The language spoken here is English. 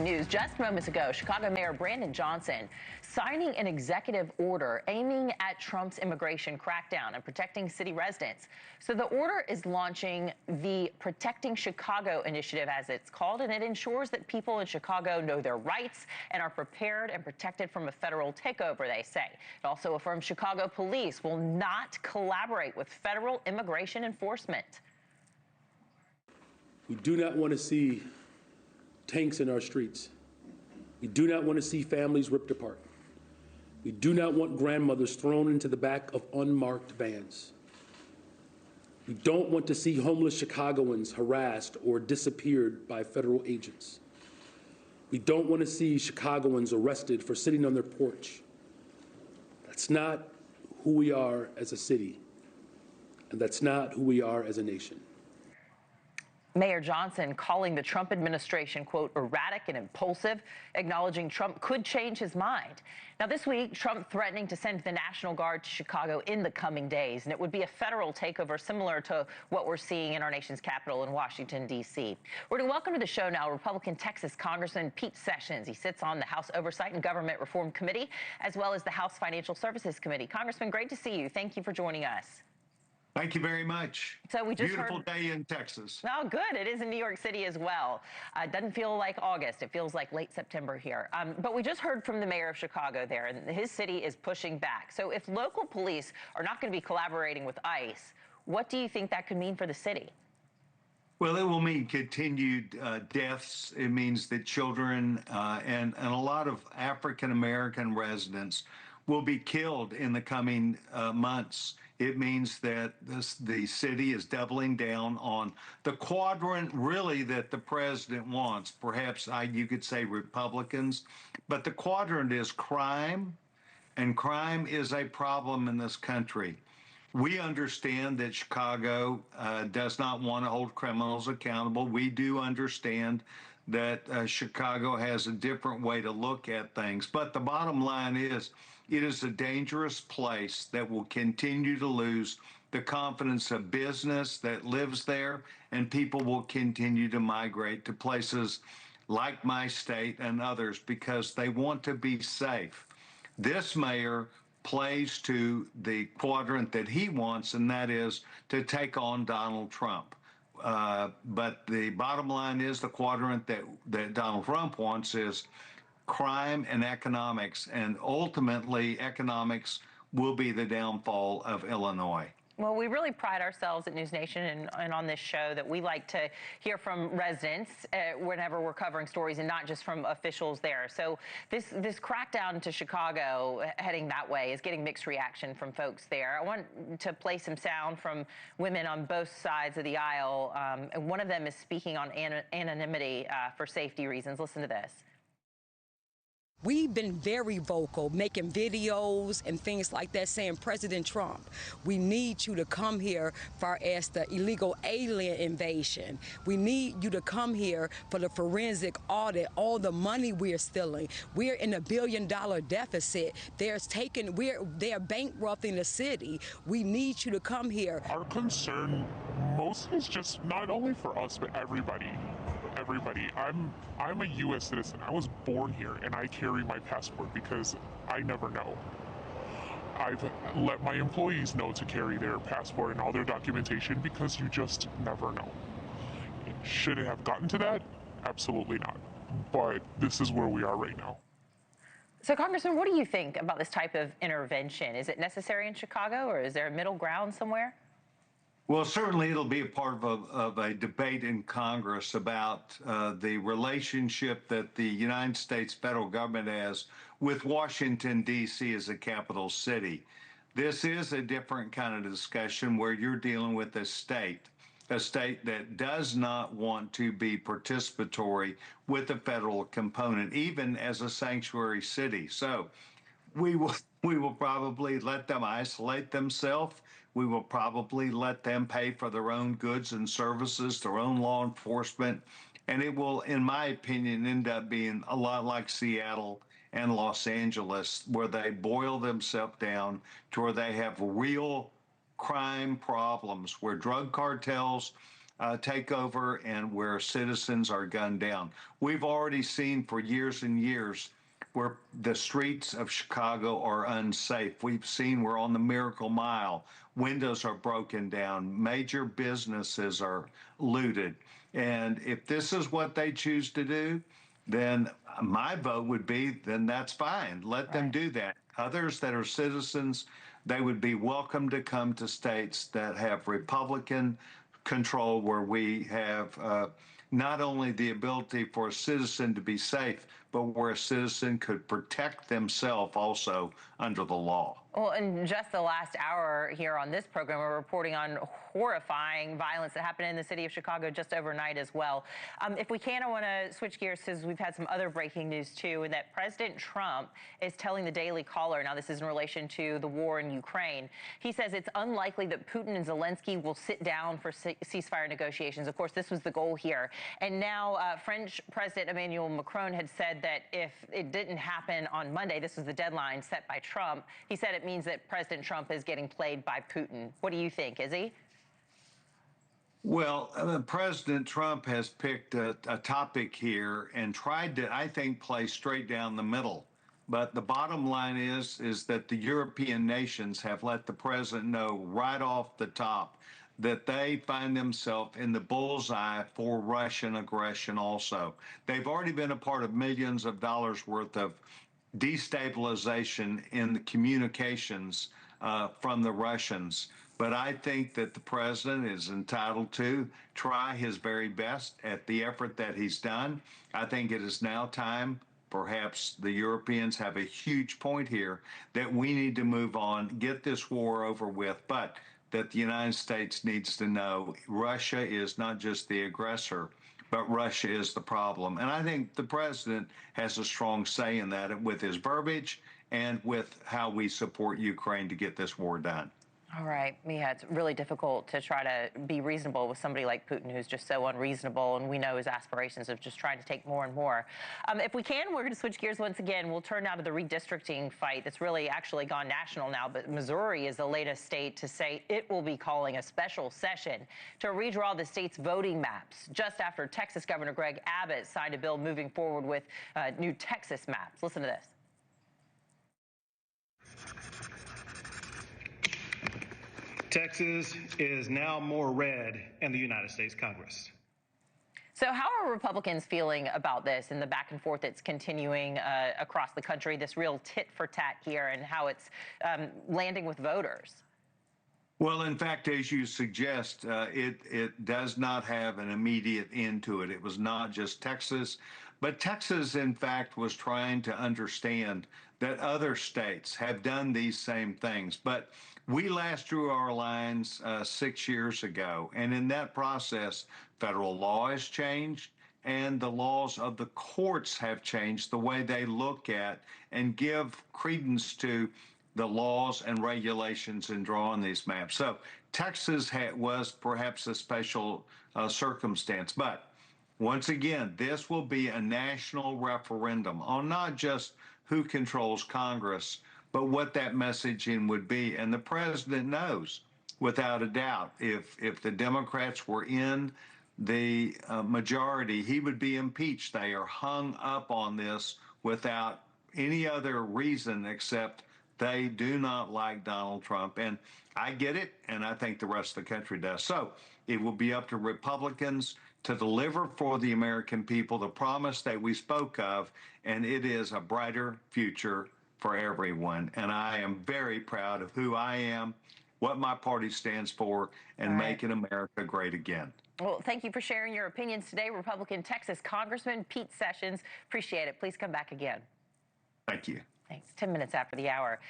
News just moments ago, Chicago Mayor Brandon Johnson signing an executive order aiming at Trump's immigration crackdown and protecting city residents. So the order is launching the Protecting Chicago initiative, as it's called, and it ensures that people in Chicago know their rights and are prepared and protected from a federal takeover, they say. It also affirms Chicago police will not collaborate with federal immigration enforcement. We do not want to see tanks in our streets. We do not want to see families ripped apart. We do not want grandmothers thrown into the back of unmarked vans. We don't want to see homeless Chicagoans harassed or disappeared by federal agents. We don't want to see Chicagoans arrested for sitting on their porch. That's not who we are as a city, and that's not who we are as a nation. Mayor Johnson calling the Trump administration, quote, erratic and impulsive, acknowledging Trump could change his mind. Now, this week, Trump threatening to send the National Guard to Chicago in the coming days, and it would be a federal takeover similar to what we're seeing in our nation's capital in Washington, D.C. We're going to welcome to the show now Republican Texas Congressman Pete Sessions. He sits on the House Oversight and Government Reform Committee, as well as the House Financial Services Committee. Congressman, great to see you. Thank you for joining us. Thank you very much. So we just Beautiful day in Texas. Oh, good. It is in New York City as well. It doesn't feel like August. It feels like late September here. But we just heard from the mayor of Chicago there, and his city is pushing back. So if local police are not going to be collaborating with ICE, what do you think that could mean for the city? Well, it will mean continued deaths. It means that children and a lot of African-American residents will be killed in the coming months. It means that the city is doubling down on the quadrant really that the president wants. Perhaps you could say Republicans, but the quadrant is crime, and crime is a problem in this country. We understand that Chicago does not want to hold criminals accountable. We do understand that Chicago has a different way to look at things. But the bottom line is, it is a dangerous place that will continue to lose the confidence of business that lives there, and people will continue to migrate to places like my state and others because they want to be safe. This mayor plays to the quadrant that he wants, and that is to take on Donald Trump. But the bottom line is the quadrant that Donald Trump wants is crime and economics, and ultimately economics will be the downfall of Illinois. Well, we really pride ourselves at NewsNation and on this show that we like to hear from residents whenever we're covering stories and not just from officials there. So this crackdown to Chicago heading that way is getting mixed reaction from folks there. I want to play some sound from women on both sides of the aisle. And one of them is speaking on anonymity for safety reasons. Listen to this. We've been very vocal, making videos and things like that, saying, President Trump, we need you to come here far as the illegal alien invasion. We need you to come here for the forensic audit, all the money we're stealing. We're in $1 billion deficit. They're bankrupting the city. We need you to come here. Our concern mostly is just not only for us, but everybody. I'm a U.S. citizen. I was born here, and I carry my passport because I never know. I've let my employees know to carry their passport and all their documentation because you just never know. Should it have gotten to that? Absolutely not. But this is where we are right now. So, Congressman, what do you think about this type of intervention? Is it necessary in Chicago, or is there a middle ground somewhere? Well, certainly it'll be a part of a debate in Congress about the relationship that the United States federal government has with Washington, D.C. as a capital city. This is a different kind of discussion where you're dealing with a state that does not want to be participatory with the federal component, even as a sanctuary city. So we will probably let them isolate themselves. We will probably let them pay for their own goods and services, their own law enforcement. And it will, in my opinion, end up being a lot like Seattle and Los Angeles, where they boil themselves down to where they have real crime problems, where drug cartels take over and where citizens are gunned down. We've already seen for years and years where the streets of Chicago are unsafe. We've seen we're on the Miracle Mile. Windows are broken down. Major businesses are looted. And if this is what they choose to do, then my vote would be, then that's fine. Let them do that. Others that are citizens, they would be welcome to come to states that have Republican control, where we have not only the ability for a citizen to be safe, but where a citizen could protect themselves also under the law. Well, in just the last hour here on this program, we're reporting on horrifying violence that happened in the city of Chicago just overnight as well. If we can, I want to switch gears because we've had some other breaking news too, and that President Trump is telling the Daily Caller, now this is in relation to the war in Ukraine, he says it's unlikely that Putin and Zelensky will sit down for ceasefire negotiations. Of course, this was the goal here. And now French President Emmanuel Macron had said that if it didn't happen on Monday, this was the deadline set by Trump, he said it means that President Trump is getting played by Putin. What do you think? Is he? Well, President Trump has picked a topic here and tried to, I think, play straight down the middle. But the bottom line is that the European nations have let the president know right off the top that they find themselves in the bullseye for Russian aggression also. They've already been a part of millions of dollars worth of destabilization in the communications from the Russians. But I think that the president is entitled to try his very best at the effort that he's done. I think it is now time, perhaps the Europeans have a huge point here, that we need to move on, get this war over with, but that the United States needs to know Russia is not just the aggressor, but Russia is the problem. And I think the president has a strong say in that with his verbiage and with how we support Ukraine to get this war done. All right, Mia, it's really difficult to try to be reasonable with somebody like Putin, who's just so unreasonable, and we know his aspirations of just trying to take more and more. If we can, we're going to switch gears once again. We'll turn now to the redistricting fight that's really actually gone national now, but Missouri is the latest state to say it will be calling a special session to redraw the state's voting maps, just after Texas Governor Greg Abbott signed a bill moving forward with new Texas maps. Listen to this. Texas is now more red in the United States Congress. So how are Republicans feeling about this and the back and forth that's continuing across the country, this real tit for tat here, and how it's landing with voters? Well, in fact, as you suggest, it does not have an immediate end to it. It was not just Texas, but Texas, in fact, was trying to understand that other states have done these same things. But we last drew our lines 6 years ago, and in that process, federal law has changed, and the laws of the courts have changed, the way they look at and give credence to the laws and regulations in drawing these maps. So Texas was perhaps a special circumstance, but once again, this will be a national referendum on not just who controls Congress, but what that messaging would be. And the president knows, without a doubt, if the Democrats were in the majority, he would be impeached. They are hung up on this without any other reason except they do not like Donald Trump. And I get it, and I think the rest of the country does. So it will be up to Republicans to deliver for the American people the promise that we spoke of, and it is a brighter future for everyone. And I am very proud of who I am, what my party stands for, and making America great again. Well, thank you for sharing your opinions today, Republican Texas Congressman Pete Sessions. Appreciate it. Please come back again. Thank you. Thanks. 10 minutes after the hour.